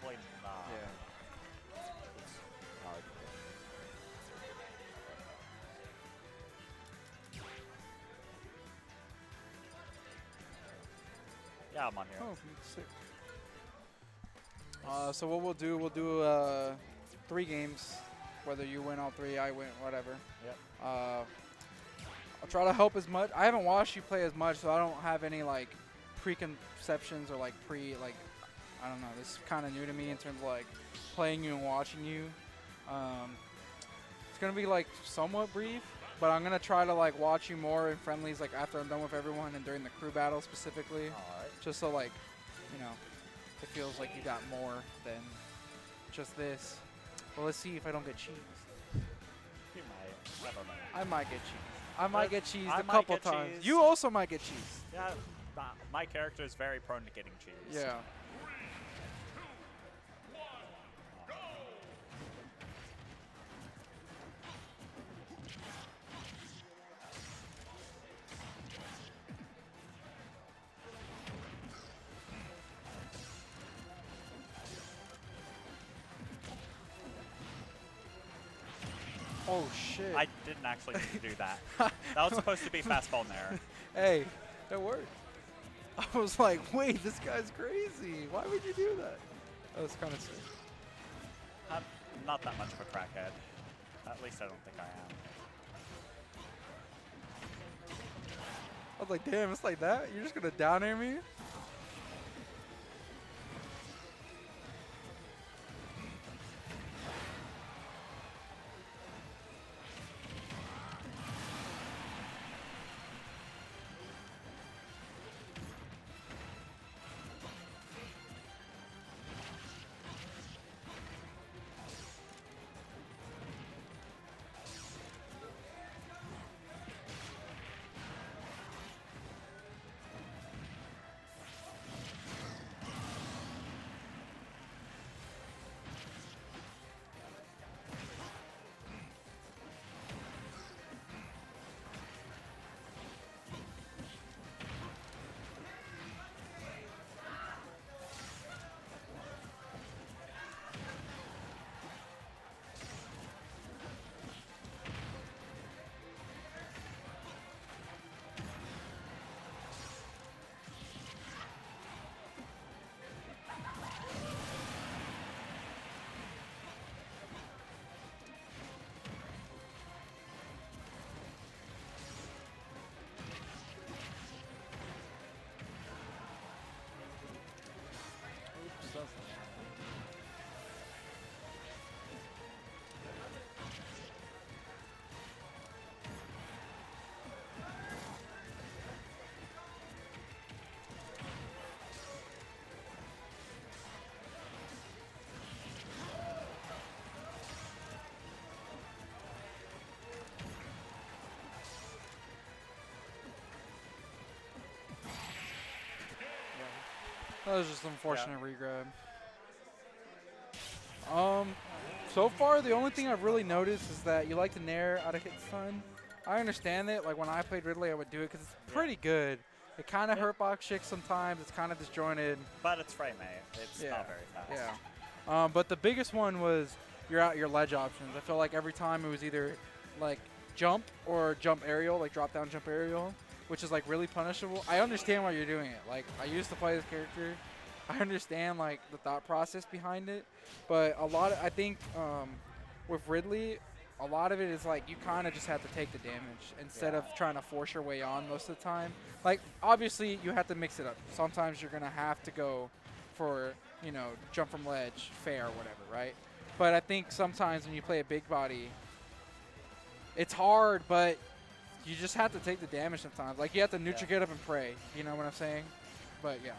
Probably not. Yeah. It's hard. Yeah, I'm on here. Oh, sick. So what we'll do 3 games. Whether you win all 3, I win, whatever. Yep. I'll try to help as much. I haven't watched you play as much, so I don't have any like preconceptions or like I don't know. This is kind of new to me in terms of like playing you and watching you. It's gonna be like somewhat brief, but I'm gonna try to like watch you more in friendlies like after I'm done with everyone and during the crew battle specifically. All right. Just so like, you know, it feels like you got more than just this. Well, let's see if I don't get cheese. You might. I don't know. I might get cheese. I might get cheese I a might couple get times. cheese. You also might get cheese. Yeah, my character is very prone to getting cheese. Yeah. Oh shit. I didn't actually need to do that. That was supposed to be fastball nair. Hey, that worked. I was like, wait, this guy's crazy. Why would you do that? That was kind of sick. I'm not that much of a crackhead. At least I don't think I am. I was like, damn, it's like that? You're just going to down air me? That was just an unfortunate regrab. So far, the only thing I've really noticed is that you like to nair out of hit stun. I understand it. Like when I played Ridley, I would do it because it's pretty good. It kind of hurt box shit sometimes. It's kind of disjointed. But it's frame A. It's not very fast. Yeah. But the biggest one was your ledge options. I felt like every time it was either like jump or jump aerial, like drop down jump aerial, which is like really punishable. I understand why you're doing it. Like I used to play this character. I understand like the thought process behind it, but I think with Ridley, a lot of it is like you kind of just have to take the damage instead of trying to force your way on most of the time. Like obviously you have to mix it up. Sometimes you're gonna have to go for jump from ledge, fair, whatever, right? But I think sometimes when you play a big body, it's hard, but you just have to take the damage sometimes. Like you have to neutral get up and pray. You know what I'm saying? But yeah.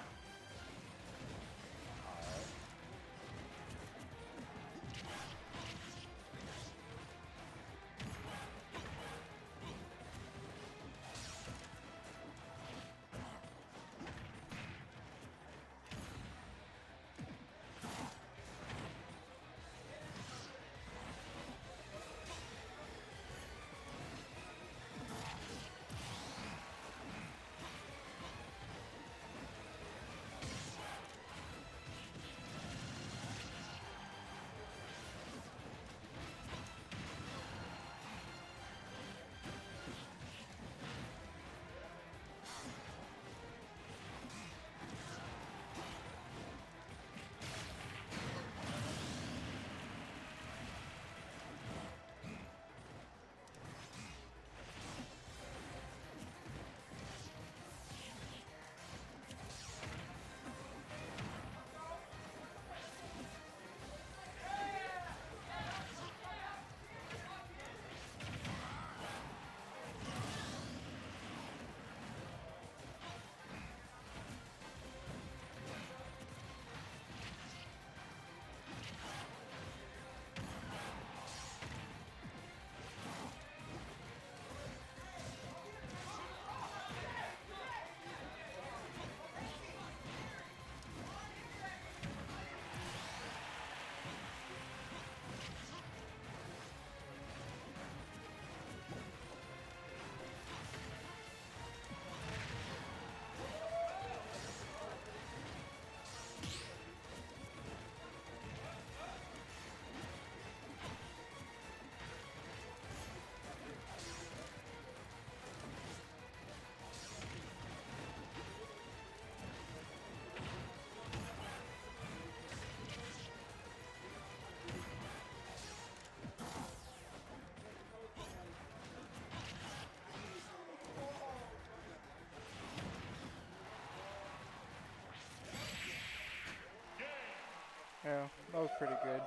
Yeah, that was pretty good.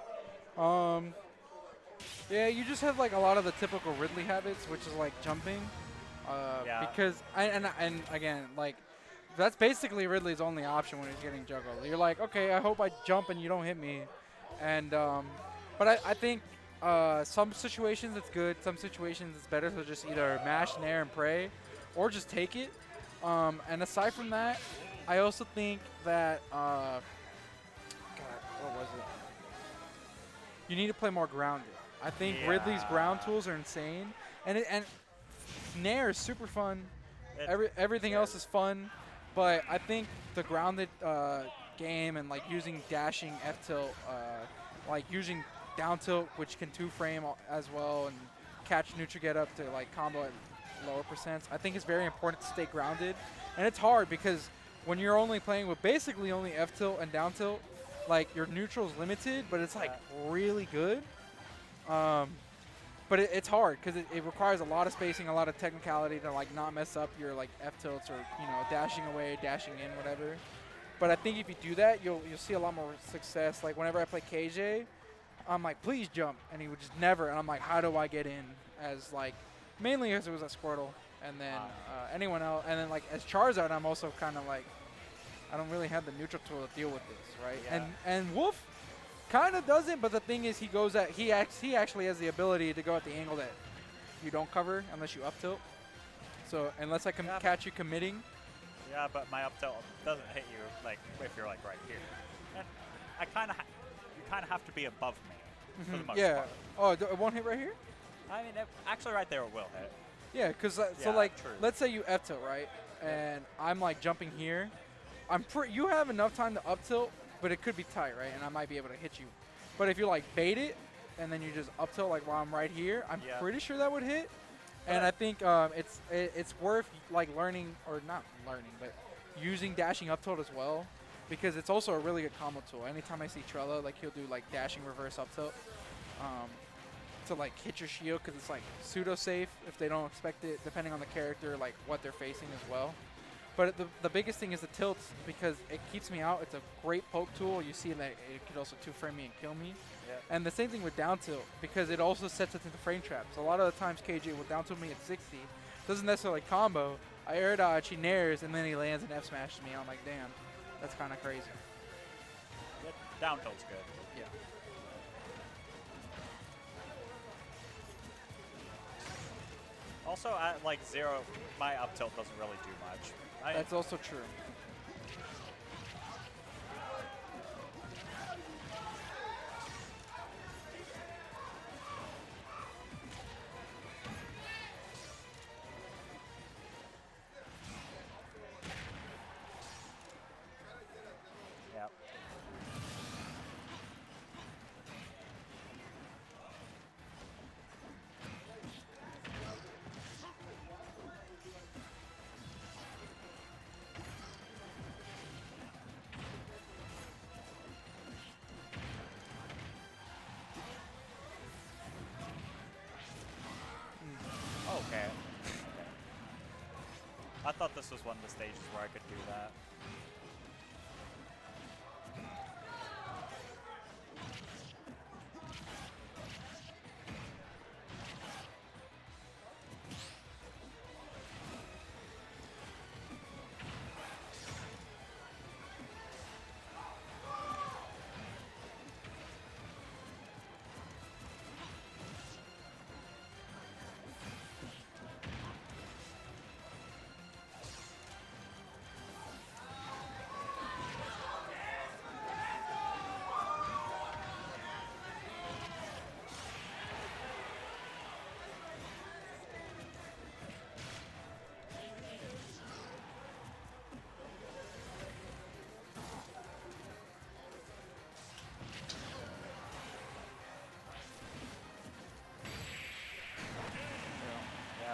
Yeah, you just have like a lot of the typical Ridley habits, which is like jumping. Yeah. Because and again, like that's basically Ridley's only option when he's getting juggled. You're like, okay, I hope I jump and you don't hit me. And but I think some situations it's good, some situations it's better to just either mash nair and pray, or just take it. And aside from that, I also think that God, what was it? You need to play more grounded. I think Ridley's ground tools are insane, and Nair is super fun. Everything else is fun, but I think the grounded game and like using dashing F tilt, like using down tilt, which can two frame as well, and catch neutral get up to like combo at lower percents. I think it's very important to stay grounded, and it's hard because when you're only playing with basically only F tilt and down tilt, like your neutral is limited, but it's like really good. But it's hard because it requires a lot of spacing, a lot of technicality to like not mess up your like F tilts or dashing away, dashing in, whatever. But I think if you do that, you'll see a lot more success. Like whenever I play KJ, I'm like, please jump, and he would just never. And I'm like, how do I get in? As like mainly as it was a Squirtle, and then anyone else, and then like as Charizard, I'm also kind of like, I don't really have the neutral tool to deal with this, right? Yeah. And Wolf kind of doesn't, but the thing is, he actually has the ability to go at the angle that you don't cover unless you up tilt. So unless I can catch you committing. Yeah, but my up tilt doesn't hit you like if you're like right here. And I you kind of have to be above me for the most part. Oh, it won't hit right here? I mean, actually, right there it will hit. Yeah, because so like, let's say you F tilt, right? And I'm like jumping here. You have enough time to up tilt, but it could be tight, right? And I might be able to hit you. But if you like bait it, and then you just up tilt like while I'm right here, I'm pretty sure that would hit. And I think it's worth like learning, or not learning, but using dashing up tilt as well, because it's also a really good combo tool. Anytime I see Trella, like he'll do like dashing reverse up tilt to like hit your shield, because it's like pseudo safe if they don't expect it, depending on the character, like what they're facing as well. But the biggest thing is the tilts, because it keeps me out. It's a great poke tool. You see that it could also two-frame me and kill me. Yeah. And the same thing with down tilt, because it also sets it into frame traps. A lot of the times KJ will down tilt me at 60. Doesn't necessarily combo. I air dodge, he nairs, and then he lands and F smashes me. I'm like, damn, that's kind of crazy. Yeah, down tilt's good. Yeah. Also, at like 0, my up tilt doesn't really do much. That's also true. Yep. Okay. I thought this was one of the stages where I could do that.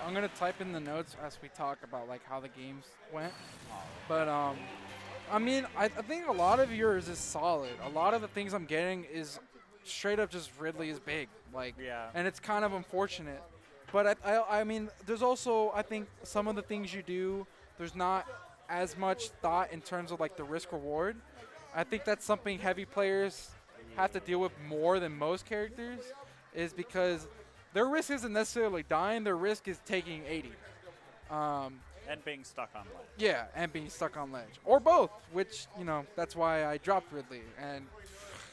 I'm gonna type in the notes as we talk about like how the games went. But I mean, I think a lot of yours is solid. A lot of the things I'm getting is straight up just Ridley is big, like, and it's kind of unfortunate. But I mean, there's also, I think some of the things you do, there's not as much thought in terms of like the risk reward. I think that's something heavy players have to deal with more than most characters is because their risk isn't necessarily dying. Their risk is taking 80. And being stuck on ledge. Yeah, and being stuck on ledge. Or both, which, you know, that's why I dropped Ridley. And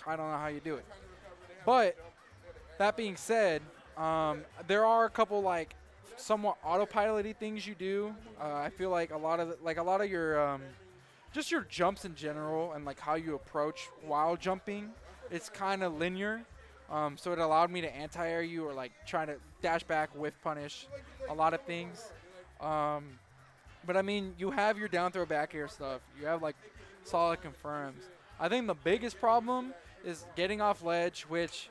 I don't know how you do it. But that being said, there are a couple, like, somewhat autopilot-y things you do. I feel like a lot of your just your jumps in general and like how you approach while jumping, it's kind of linear. So it allowed me to anti-air you or like try to dash back, whiff punish, a lot of things. But I mean, you have your down throw back air stuff. You have like solid confirms. I think the biggest problem is getting off ledge, which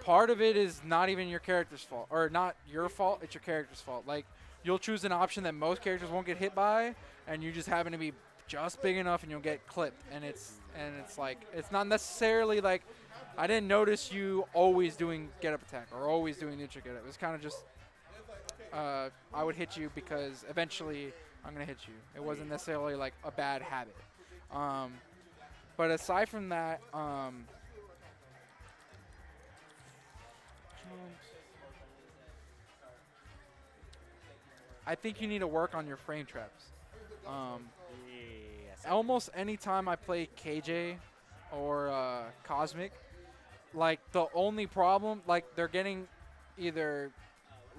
part of it is not even your character's fault, or not your fault. It's your character's fault. Like you'll choose an option that most characters won't get hit by, and you just happen to be just big enough, and you'll get clipped. And it's like it's not necessarily like I didn't notice you always doing get up attack or always doing neutral get up. It's kind of just I would hit you because eventually I'm gonna hit you. It wasn't necessarily like a bad habit. But aside from that, I think you need to work on your frame traps. Yes. Almost any time I play KJ or Cosmic, like the only problem, like they're getting either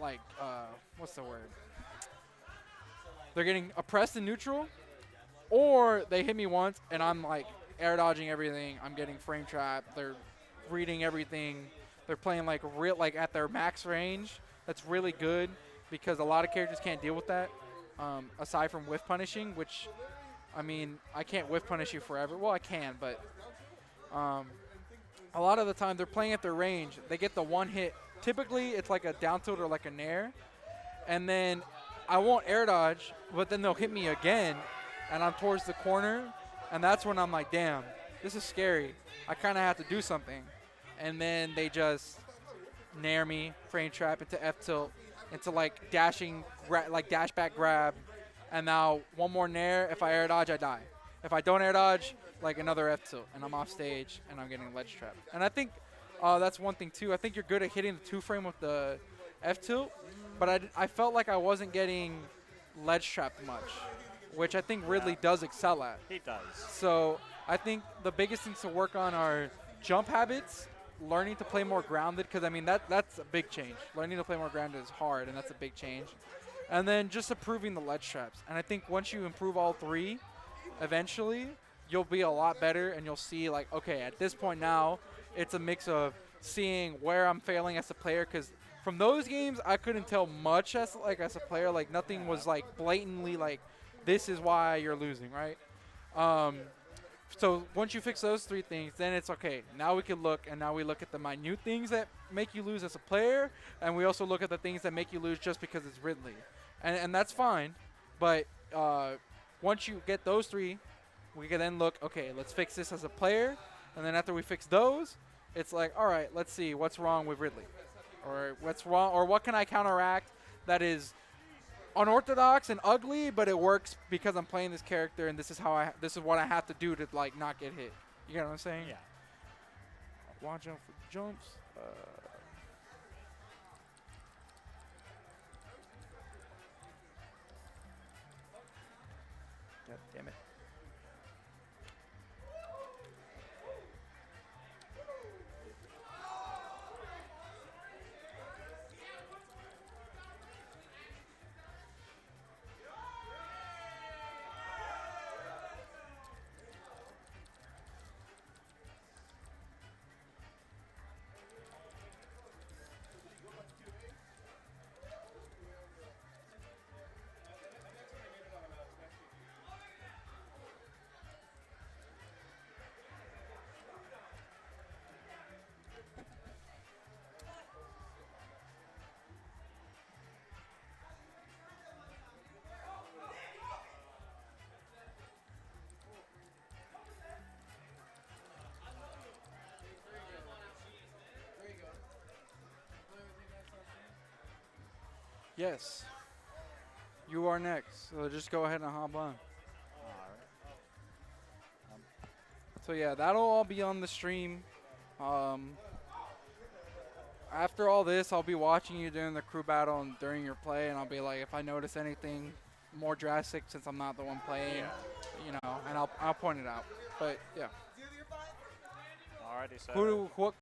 like what's the word? They're getting oppressed in neutral, or they hit me once and I'm like air dodging everything. I'm getting frame trapped. They're reading everything. They're playing like real like at their max range. That's really good because a lot of characters can't deal with that. Aside from whiff punishing, which I mean I can't whiff punish you forever. Well, I can, but a lot of the time they're playing at their range. They get the one hit. Typically it's like a down tilt or like a nair, and then I won't air dodge, but then they'll hit me again, and I'm towards the corner, and that's when I'm like, damn, this is scary. I kind of have to do something. And then they just nair me, frame trap into F tilt, into like dashing, like dash back grab, and now one more nair. If I air dodge, I die. If I don't air dodge, like another F tilt, and I'm off stage, and I'm getting ledge trap. And I think that's one thing too. I think you're good at hitting the 2-frame with the F tilt, but I felt like I wasn't getting ledge trapped much, which I think Ridley does excel at. He does. So I think the biggest things to work on are jump habits, learning to play more grounded, because I mean that's a big change. Learning to play more grounded is hard, and that's a big change. And then just improving the ledge traps. And I think once you improve all three, eventually you'll be a lot better, and you'll see like, okay, at this point now, it's a mix of seeing where I'm failing as a player, because from those games I couldn't tell much as a player. Like nothing was like blatantly like, this is why you're losing, right? So once you fix those three things, then it's okay. Now we can look, and now we look at the minute things that make you lose as a player, and we also look at the things that make you lose just because it's Ridley. And that's fine, but once you get those three, we can then look, okay, let's fix this as a player, and then after we fix those, it's like, all right, let's see what's wrong with Ridley, or what's wrong, or what can I counteract that is unorthodox and ugly, but it works because I'm playing this character, and this is what I have to do to like not get hit. You get what I'm saying? Yeah. Watch out for jumps. God damn it. Yes. You are next. So just go ahead and hop on. Alright. So yeah, that'll all be on the stream. After all this, I'll be watching you during the crew battle and during your play, and I'll be like, if I notice anything more drastic, since I'm not the one playing, you know, and I'll point it out. But yeah. Alrighty, so What